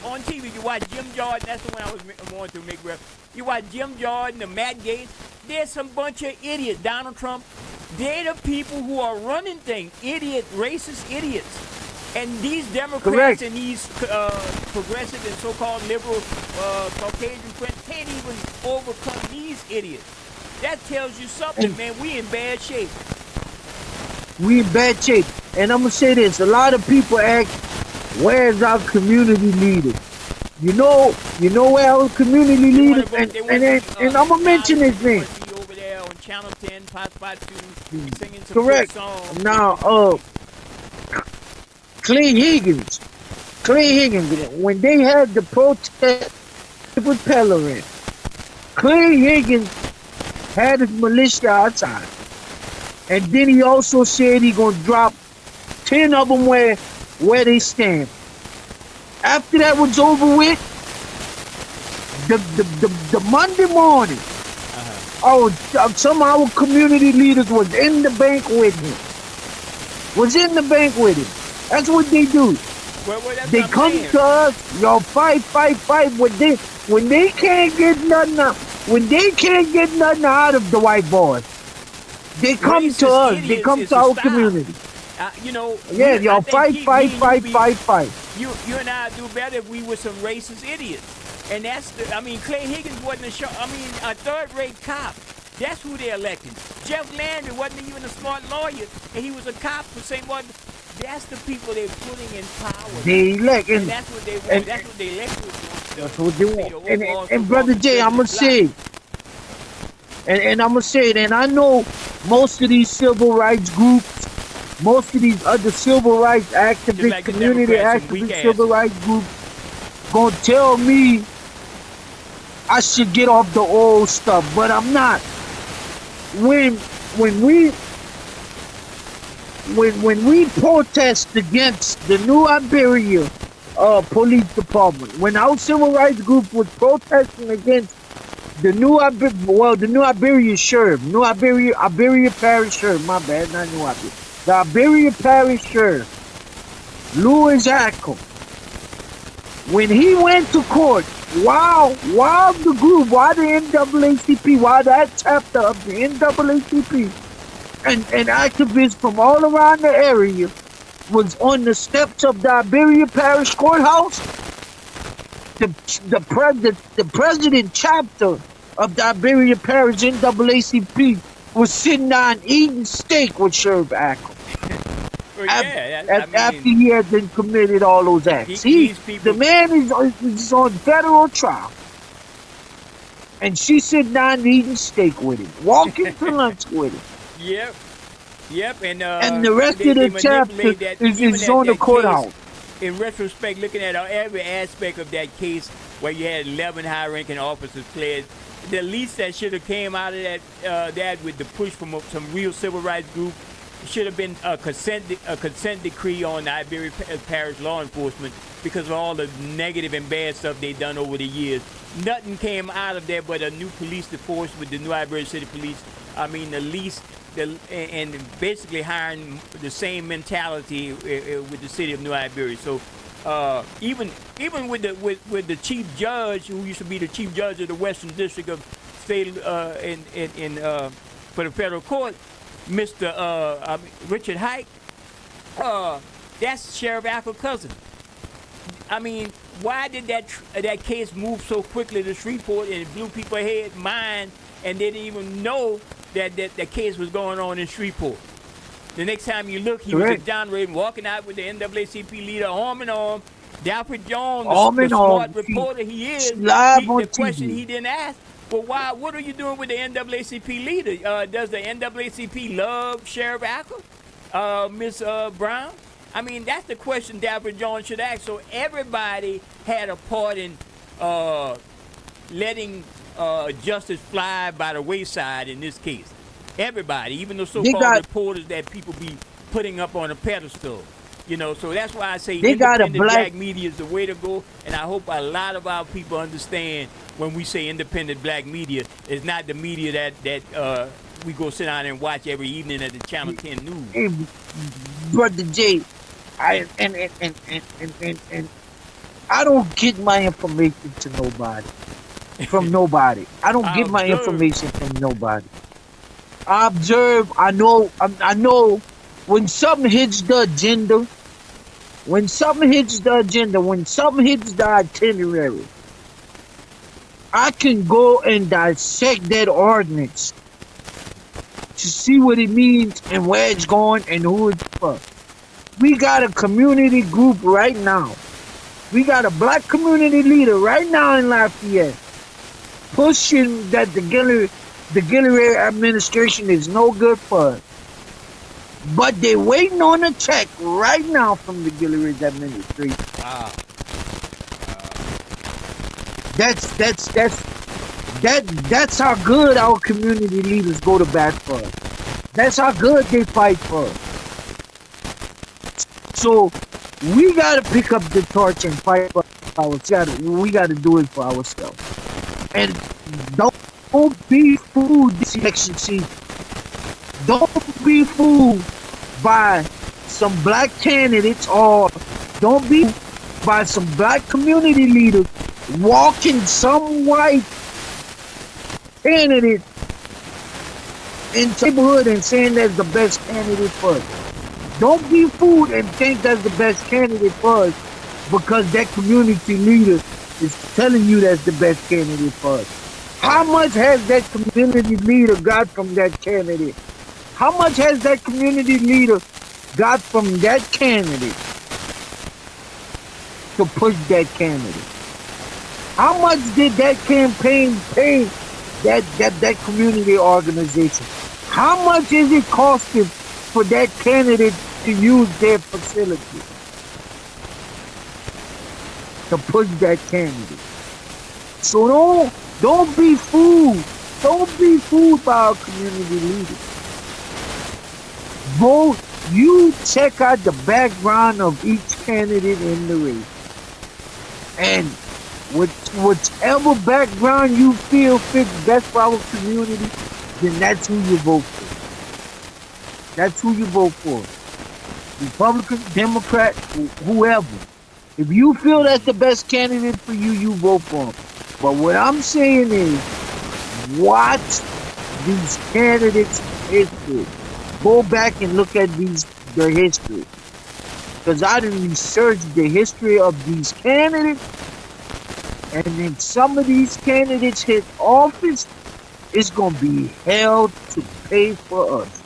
on TV. You watch Jim Jordan. That's the one I was wanting to make reference. You watch Jim Jordan, the Matt Gaetz. There's some bunch of idiots. Donald Trump. They're the people who are running things. Idiot, racist idiots. And these Democrats correct. and these progressive and so-called liberal Caucasian friends can't even overcome these idiots. That tells you something, And man. We in bad shape. we in bad shape. And I'm gonna say this: a lot of people ask, "Where's our community leaders?" You know where our community They want leaders, to go. and They want and to and, be and I'm gonna mention his acknowledged. They name. want to be over there on Channel 10, Pot 2, singing some good Correct. songs. Now, Clay Higgins, when they had the protest with Pellerin, Clay Higgins had his militia outside, and then he also said he gonna drop 10 of them where they stand. After that was over with, the Monday morning, some of our community leaders was in the bank with him. That's what they do. Well, that's They what I'm come saying. to us, y'all fight. When they can't get nothing out, out of the white boys, they come to Racist us. They idiots come is to the our style. community. You know, Yeah, I y'all think Keith, me and you fight. You and I do better if we were some racist idiots. And that's the, I mean, Clay Higgins wasn't a third-rate cop. That's who they elected. Jeff Landry wasn't even a smart lawyer, and he was a cop for St. Martin. That's the people they're putting in power. They elect, And and that's what they want. and That's what they elected want. that's what they The want. overall And Brother so-called Jay, I'm gonna conservative bloc. say, and I'm gonna say it. And I know most of these civil rights groups, most of these other civil rights Just activists, like the community Democrats and weak activists, civil asses. rights groups, gonna tell me I should get off the old stuff, but I'm not. When we protest against the New Iberia police department, when our civil rights group was protesting against the New Iberia sheriff, Iberia Parish sheriff, my bad, not New Iberia, the Iberia Parish sheriff, Louis Ackel, when he went to court, while the NAACP, while that chapter of the NAACP and activists from all around the area was on the steps of the Iberia Parish Courthouse, the president chapter of the Iberia Parish NAACP was sitting down eating steak with Sheriff Ackel. Well, yeah, After he had been committed all those acts. these people. The man is on federal trial. And she sitting down eating steak with him, walking to lunch with him. Yep, And the rest they, of they the chapter manipulate that, is even on the that courthouse. case. In retrospect, looking at every aspect of that case, where you had 11 high-ranking officers pledged, the least that should have came out of that with the push from some real civil rights group should have been a consent decree on the Iberia Parish law enforcement because of all the negative and bad stuff they've done over the years. Nothing came out of there but a new police force with the New Iberia City Police. I mean, and basically hiring the same mentality with the city of New Iberia. So even with the chief judge, who used to be the chief judge of the Western District of State for the federal court, Mr. Richard Hike, that's Sheriff Ackel's cousin. I mean, why did that case move so quickly to Shreveport and it blew people's mind and they didn't even know that case was going on in Shreveport? The next time you look, he was Correct. exonerated, walking out with the NAACP leader arm in arm. Dapper Jones, Arm the in arm. smart reporter he is, Live on the question TV. he didn't ask, well, why? What are you doing with the NAACP leader? Does the NAACP love Sheriff Acker, Miss Brown? I mean, that's the question Dapper Jones should ask. So everybody had a part in letting justice fly by the wayside in this case. Everybody, even the They so-called got reporters that people be putting up on a pedestal. You know, so that's why I say they got a independent black black media is the way to go. And I hope a lot of our people understand when we say independent black media, it's not the media that we go sit down and watch every evening at the Channel 10 News. hey, brother Jay. And I don't get my information to nobody. From nobody. I don't get my Observe. information from nobody. I observe. I know. I know when something hits the agenda. When something hits the agenda. When something hits the itinerary. I can go and dissect that ordinance to see what it means and where it's going and who it's for. We got a community group right now. We got a black community leader right now in Lafayette pushing that the Guillory administration is no good for us. But they waiting on a check right now from the Guillory administration. Wow. That's how good our community leaders go to bat for us. That's how good they fight for us. So we gotta pick up the torch and fight for ourselves. We gotta do it for ourselves. And don't be fooled this election season. Don't be fooled by some black candidates or don't be by some black community leaders walking some white candidate into the neighborhood and saying that's the best candidate for us. Don't be fooled and think that's the best candidate for us because that community leader is telling you that's the best candidate for us. How much has that community leader got from that candidate? How much has that community leader got from that candidate to push that candidate? How much did that campaign pay that community organization? How much is it costing for that candidate to use their facility to push that candidate? So don't be fooled. Don't be fooled by our community leaders. Vote. You check out the background of each candidate in the race, and whichever background you feel fits best for our community, then that's who you vote for. That's who you vote for. Republican, Democrat, whoever. If you feel that's the best candidate for you, you vote for him. But what I'm saying is, watch these candidates' history. Go back and look at their history. Because I didn't research the history of these candidates. And if some of these candidates hit office, it's going to be hell to pay for us.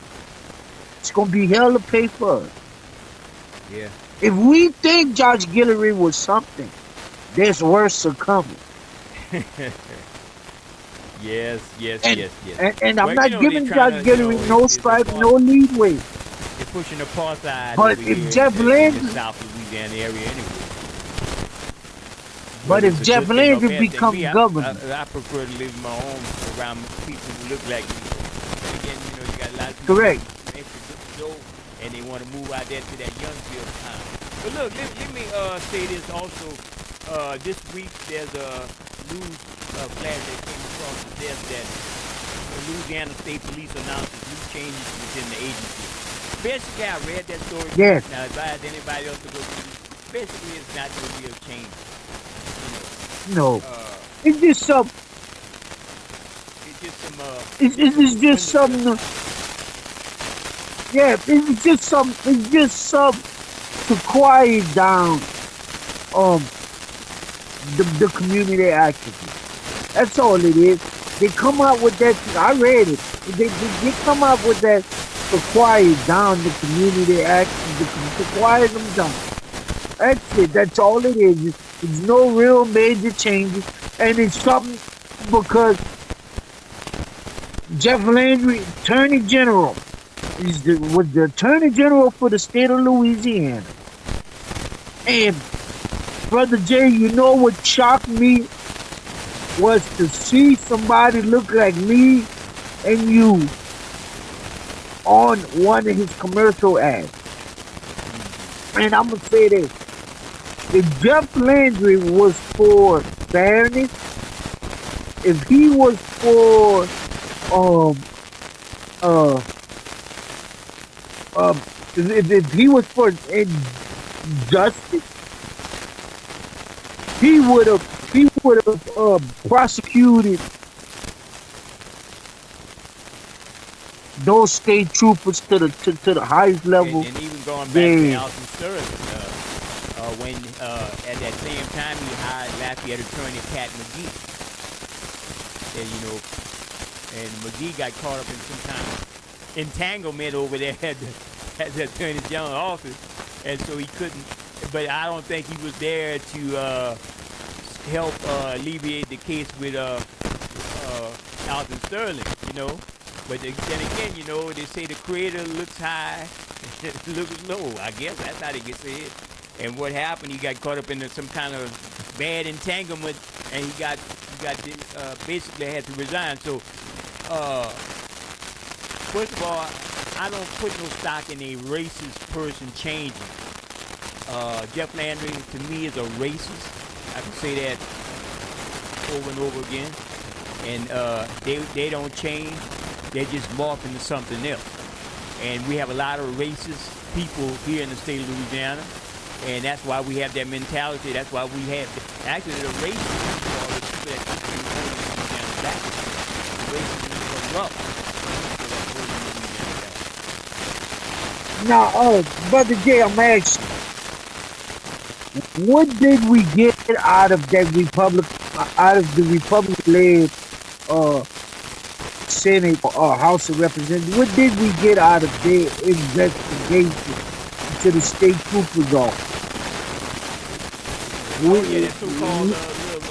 It's going to be hell to pay for us. Yeah. If we think Judge Guillory was something, there's worse coming. Yes. And I'm Well, not you know, giving they're trying Judge to, you Guillory know, no it's stripe, apartheid. no leadway. They're pushing apartheid But over if here Jeff in Landry- the South Louisiana area anyway. But if it's a Jeff good thing or Landry bad thing. becomes Me, governor, I prefer to live in my home around people who look like me. But again, you know, you got a lot of people correct. who extra good dough, and they want to move out there to that Youngsville town. But look, let me say this also. This week there's a news flash that came across the desk that the Louisiana State Police announces new changes within the agency. Basically, I read that story. Yes. Now, advise anybody else to go through this. Basically, it's not a real change. You know, No. It's just some. it's just some. It's just something. Yeah, it's just some. It's just some to quiet down the community activists. That's all it is. They come out with that. I read it. They come out with that to quiet down the community actions, to quiet them down. That's it. That's all it is. It's no real major changes, and it's something because Jeff Landry, Attorney General, was the Attorney General for the state of Louisiana. And Brother Jay, you know what shocked me was to see somebody look like me and you on one of his commercial ads. And I'm gonna say this: if Jeff Landry was for fairness, if he was for um uh if he was for justice, he would have prosecuted those state troopers to the highest level. And even going back to They Alton Sterling, when at that same time he hired Lafayette attorney Pat McGee, and and McGee got caught up in some kind of entanglement over there at the attorney general office, and so he couldn't. But I don't think he was there to help alleviate the case with Alton Sterling, But then again, they say the creator looks high, looks low. I guess that's how they get said. And what happened? He got caught up in some kind of bad entanglement, and he got basically had to resign. So, first of all, I don't put no stock in a racist person changing. Jeff Landry to me is a racist. I can say that over and over again. And they don't change. They just morph into something else. And we have a lot of racist people here in the state of Louisiana. And that's why we have that mentality. That's why we have, actually the racist people are the people that keep Louisiana back. Racism is corrupt. now, Brother Jay, I'm asking, what did we get out of that the Republican-led Senate or House of Representatives? What did we get out of their investigation to the state trooper's office? Yeah, that so-called little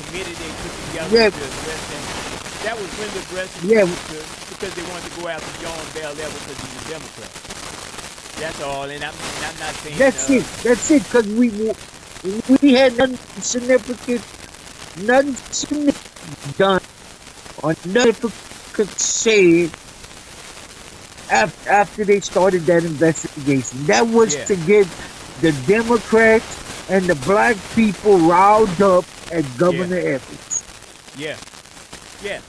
committee they put together Yeah, to address that. That was when the address yeah, because they wanted to go after John Bell Evans because he's a Democrat. That's all, and I'm not saying. that's it. That's it. Because we had nothing significant done or nothing said after they started that investigation. That was Yeah, to get the Democrats and the black people riled up at yeah, Governor Evans. yeah, yeah.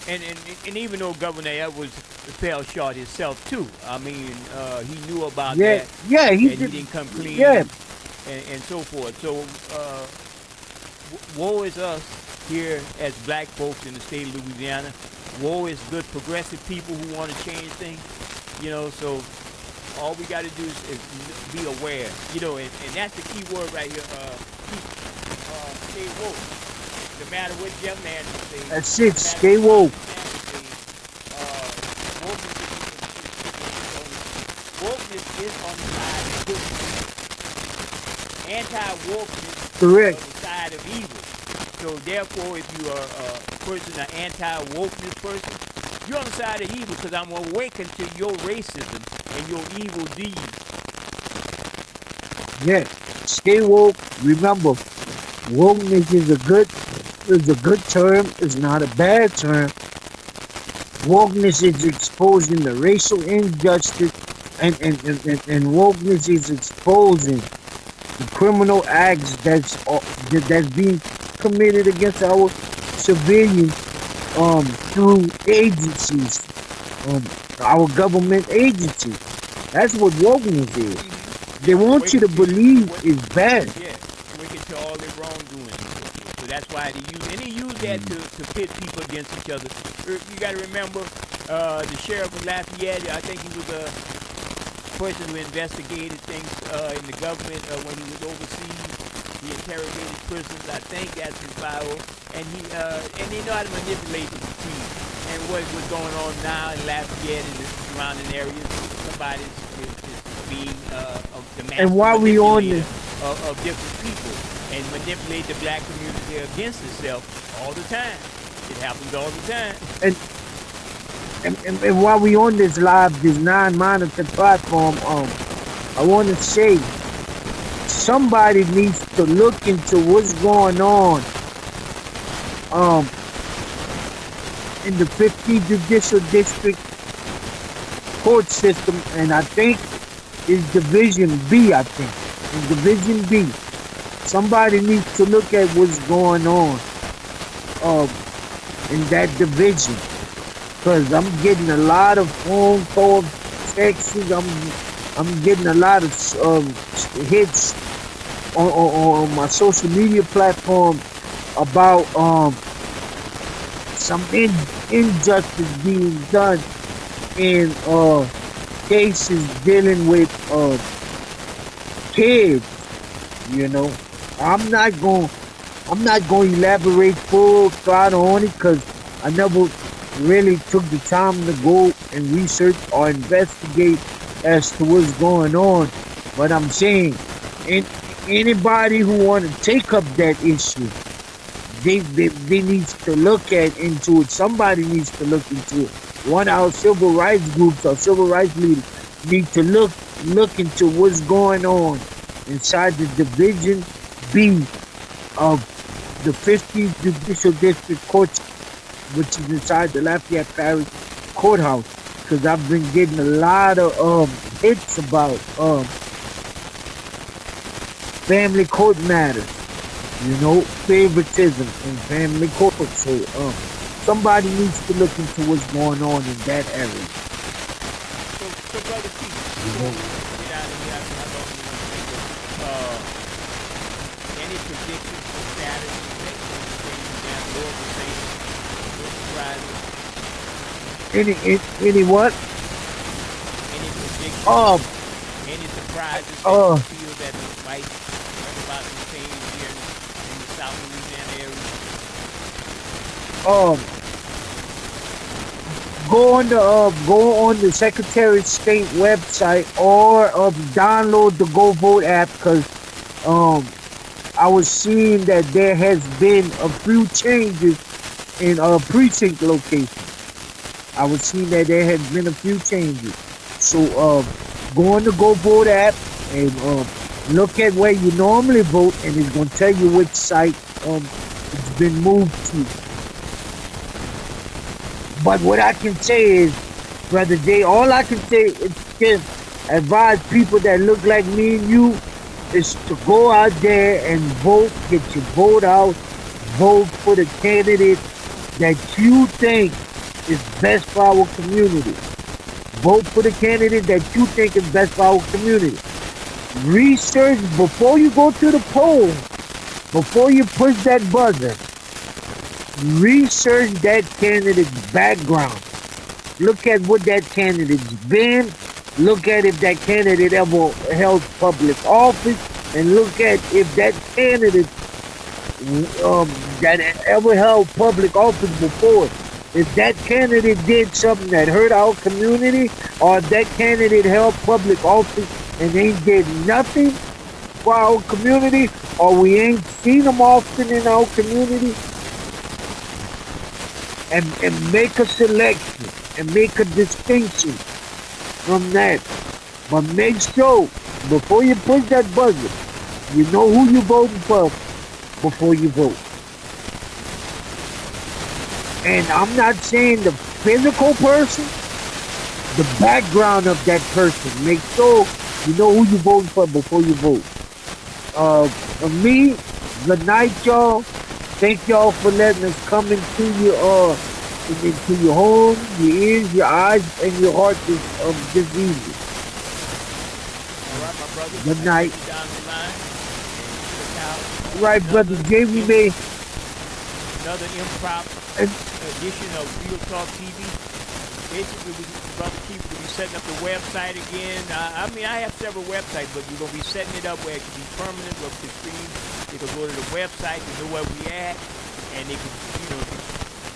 And even though Governor Edwards fell short himself too, I mean, he knew about Yeah, that, yeah, he and he did. didn't come Yeah, clean, and so forth. So, woe is us here as black folks in the state of Louisiana. Woe is good progressive people who want to change things. So all we got to do is be aware. And that's the key word right here. Stay woke. No matter what Jeff Landry says, that's it. no matter Stay what woke. wokeness is on the side of good. Anti-wokeness is on Correct. the side of evil. So therefore, if you are a person, an anti-wokeness person, you're on the side of evil because I'm awakened to your racism and your evil deeds. Yeah. Stay woke. Remember, wokeness is a good term. It's not a bad term. Wokeness is exposing the racial injustice, and wokeness is exposing the criminal acts that's being committed against our civilians through agencies, our government agencies. That's what wokeness is. They want you to believe it's bad. Yeah, wicked to all their wrongdoing. So that's why they use that to pit people against each other. You got to remember, the sheriff of Lafayette, I think he was a person who investigated things in the government when he was overseas. He interrogated prisoners, I think, as his bio, and he know how to manipulate the team. And what was going on now in Lafayette and the surrounding areas, somebody's is being the And master while we on manipulator this, of different people and manipulate the black community against itself all the time. It happens all the time. and, and while we on this live, this non-monitor platform, I want to say somebody needs to look into what's going on um, in the 50 Judicial District court system, and I think it's Division B, I think. In Division B. Somebody needs to look at what's going on in that division. Because I'm getting a lot of phone calls, texts, I'm getting a lot of hits on my social media platform about some injustice being done in cases dealing with kids. You know, I'm not going to elaborate full throttle on it because I never really took the time to go and research or investigate as to what's going on. But I'm saying, anybody who want to take up that issue, they need to look into it. Somebody needs to look into it. One of our civil rights groups or civil rights leaders need to look into what's going on inside the Division B of the 50th Judicial District Court, which is inside the Lafayette Parish Courthouse. Because I've been getting a lot of hits about family court matters, you know, favoritism in family court. So somebody needs to look into what's going on in that area. So Brother Keith, before we get out of here, I don't want to make it, any predictions for Saturday, next things down the road, the same, no surprises? Any what? Any predictions? Any surprises that you feel that might bring about some change here in the South Louisiana area? Go on the Secretary of State website or download the Go Vote app, because I was seeing that there has been a few changes in precinct locations. I was seeing that there has been a few changes. So go on the Go Vote app and look at where you normally vote, and it's going to tell you which site it's been moved to. But what I can say is, Brother Jay, all I can say is just advise people that look like me and you is to go out there and vote, get your vote out, vote for the candidate that you think is best for our community. Vote for the candidate that you think is best for our community. Research before you go to the poll, before you push that buzzer. Research that candidate's background. Look at what that candidate's been. Look at if that candidate ever held public office, and look at if that candidate that ever held public office before, if that candidate did something that hurt our community, or if that candidate held public office and they did nothing for our community, or we ain't seen them often in our community, and make a selection and make a distinction from that. But make sure before you push that buzzer, you know who you're voting for before you vote. And I'm not saying the physical person, the background of that person. Make sure you know who you're voting for before you vote. For me, good night, y'all. Thank y'all for letting us come into your home, your ears, your eyes, and your heart this evening. All right, my brother. Good night. Down the line. All right, Brother Jay, we made another improper edition of Real Talk TV. Basically, Brother Keith will be setting up the website again. I have several websites, but we're going to be setting it up where it can be permanent, where we can stream They can go to the website to know where we at, and they can,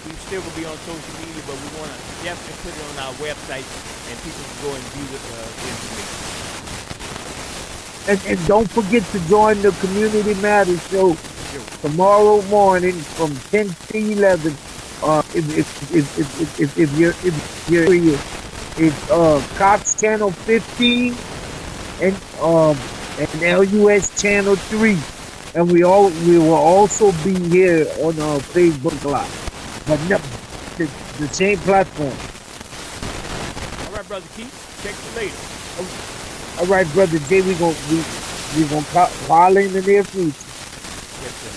we still gonna be on social media, but we want to definitely put it on our website, and people can go and view the information. And don't forget to join the Community Matters show Sure. tomorrow morning from 10 to 11. If you're curious, it's Cox Channel 15 and LUS Channel 3, and we will also be here on Facebook Live, but no, the same platform. All right, Brother Keith. Check you later. All right, Brother Jay, we gonna call in the near future. Yes, sir.